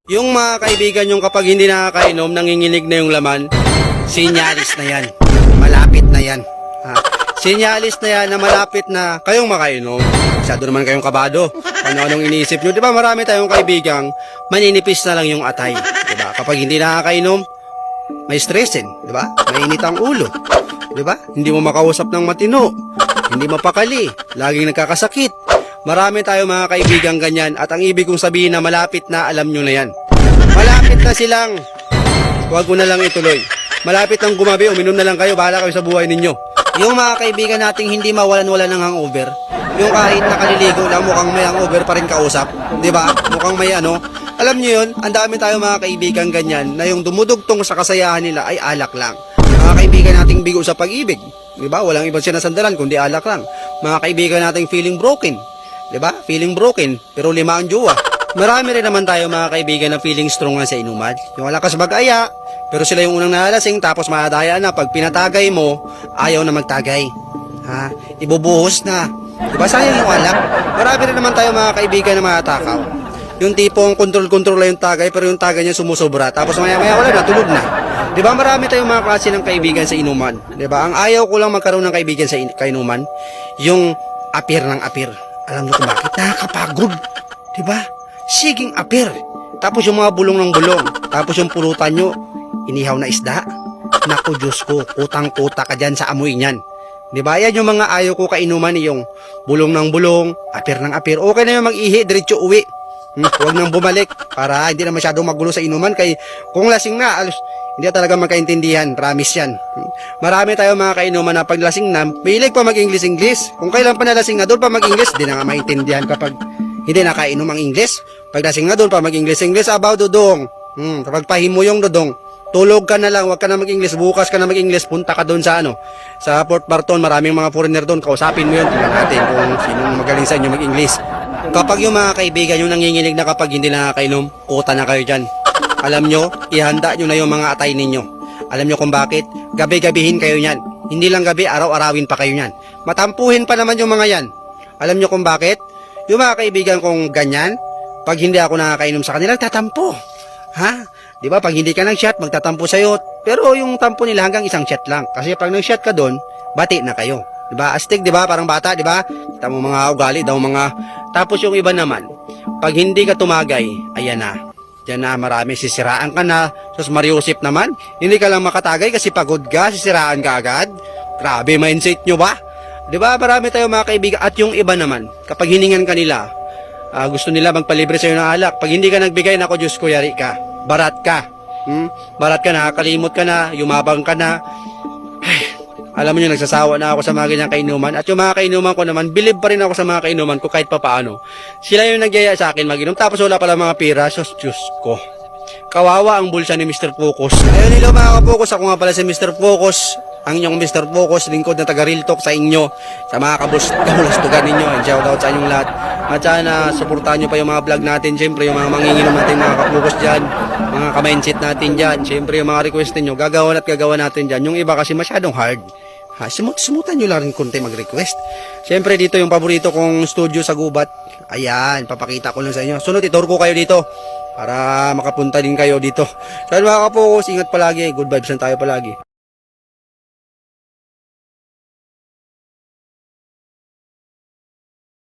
Yung mga kaibigan yung kapag hindi nakakainom, nanginginig na yung laman, sinyalis na yan. Malapit na yan. Ha? Sinyalis na yan na malapit na kayong makainom. Masyado naman kayong kabado. Ano-anong iniisip nyo. Diba marami tayong kaibigang maninipis na lang yung atay. Diba? Kapag hindi nakakainom, may stressin. Diba? Mainit ang ulo. Diba? Hindi mo makausap ng matino. Hindi mapakali. Laging nagkakasakit. Marami tayo mga kaibigang ganyan at ang ibig kong sabihin na malapit na alam nyo na yan. Malapit na silang, huwag mo na lang ituloy. Malapit nang gumabi, uminom na lang kayo, bahala kayo sa buhay ninyo. Yung mga kaibigan nating hindi mawalan-wala ng hangover, yung kahit nakaliligo lang mukhang may hangover pa rin kausap, di ba? Mukhang may ano. Alam nyo yun, ang dami tayo mga kaibigan ganyan na yung dumudugtong sa kasayahan nila ay alak lang. Mga kaibigan nating bigo sa pag-ibig, di ba? Walang ibang sinasandalan kundi alak lang. Mga kaibigan nating feeling broken. Diba? Feeling broken, pero 5 ang jowa. Marami rin naman tayo mga kaibigan na feeling strong na sa inuman. Yung lakas mag-aya, pero sila yung unang nalasing tapos madaya na. Pag pinatagay mo, ayaw na magtagay. Ha? Ibubuhos na. Diba? Sayang yung alak. Marami rin naman tayo mga kaibigan na matakaw. Yung tipong control lang yung tagay, pero yung tagay niya sumusobra. Tapos maya-maya wala na, tulog na. Diba? Marami tayong mga klase ng kaibigan sa inuman. Diba? Ang ayaw ko lang magkaroon ng kaibigan sa kainuman, yung apir ng apir. Alam mo kung bakit? Nakakapagod. Diba? Siging apir. Tapos yung mga bulong ng bulong. Tapos yung pulutan nyo, inihaw na isda. Naku Diyos ko, kutang-kuta ka dyan sa amoy niyan. Diba? Yan yung mga ayaw ko kainuman, yung bulong ng bulong, apir ng apir. Okay na yung mag-ihi, diretso uwi. Huwag nang bumalik para hindi na masyadong magulo sa inuman. Kay kung lasing na, hindi talaga magkaintindihan. Promise yan. Marami tayo mga kainuman na pag lasing na, mahilig pa mag-English-English. Kung kailan pa nalasing na doon pa mag-English, di na nga maintindihan kapag hindi nakainom ang English. Pag lasing na doon pa mag-English-English, about dodong. Kapag pahimo yung dodong, tulog ka na lang, wag ka na mag-English. Bukas ka na mag-English, punta ka doon sa sa Port Barton. Maraming mga foreigner doon. Kausapin mo yun. Tingnan natin kung sinong magaling sa inyo mag-English. Kapag yung mga kaibigan yung nanginginig na kapag hindi nakakainom, kuta na kayo dyan. Alam nyo, ihanda nyo na yung mga atay ninyo. Alam nyo kung bakit? Gabi-gabihin kayo yan. Hindi lang gabi, araw-arawin pa kayo yan. Matampuhin pa naman yung mga yan. Alam nyo kung bakit? Yung mga kaibigan kong ganyan, pag hindi ako nakakainom sa kanila, tatampo. Ha? Di ba? Pag hindi ka nag-shot, magtatampo sa'yo. Pero yung tampo nila hanggang isang shot lang. Kasi pag nag-shot ka doon, bati na kayo. Di ba? Astig, di ba? Parang bata, di ba? Kita mo mga ugali daw mga. Tapos yung iba naman, pag hindi ka tumagay, ayan na. Diyan na marami, sisiraan ka na. Sus Mariusip naman, hindi ka lang makatagay kasi pagod ka, sisiraan ka agad. Grabe mindset nyo ba? Di ba? Marami tayo mga kaibigan. At yung iba naman, kapag hiningan ka nila, gusto nila magpalibre sa'yo ng alak. Pag hindi ka nagbigay, nako Diyos ko, yari ka. Barat ka. Barat ka, nakakalimot ka na, yumabang ka na. Alam mo nyo, nagsasawa na ako sa mga ganyang kainuman. At yung mga kainuman ko naman, believe pa rin ako sa mga kainuman ko kahit papaano. Sila yung nagyaya sa akin mag-inom. Tapos wala pala mga pira. Sos, Diyos ko. Kawawa ang bulsa ni Mr. Focus. Ayun nila mga kapokos. Ako nga pala si Mr. Focus. Ang inyong Mr. Focus, lingkod na taga Real Talk sa inyo. Sa mga kabulastugan ninyo. And shout out sa inyong lahat. At sana, supportahan nyo pa yung mga vlog natin. Siyempre, yung mga manginginom natin, mga kapokos dyan. Mga ka-mindset natin dyan. Siyempre, yung mga request ninyo, gagawan at gagawan natin dyan. Yung iba kasi masyadong hard. Sumutan nyo lang rin konti mag-request. Siyempre dito yung paborito kong studio sa Gubat. Ayan, papakita ko lang sa inyo. Sunod, itour ko kayo dito para makapunta din kayo dito. So mga kapokos, ingat palagi. Good vibes lang tayo palagi.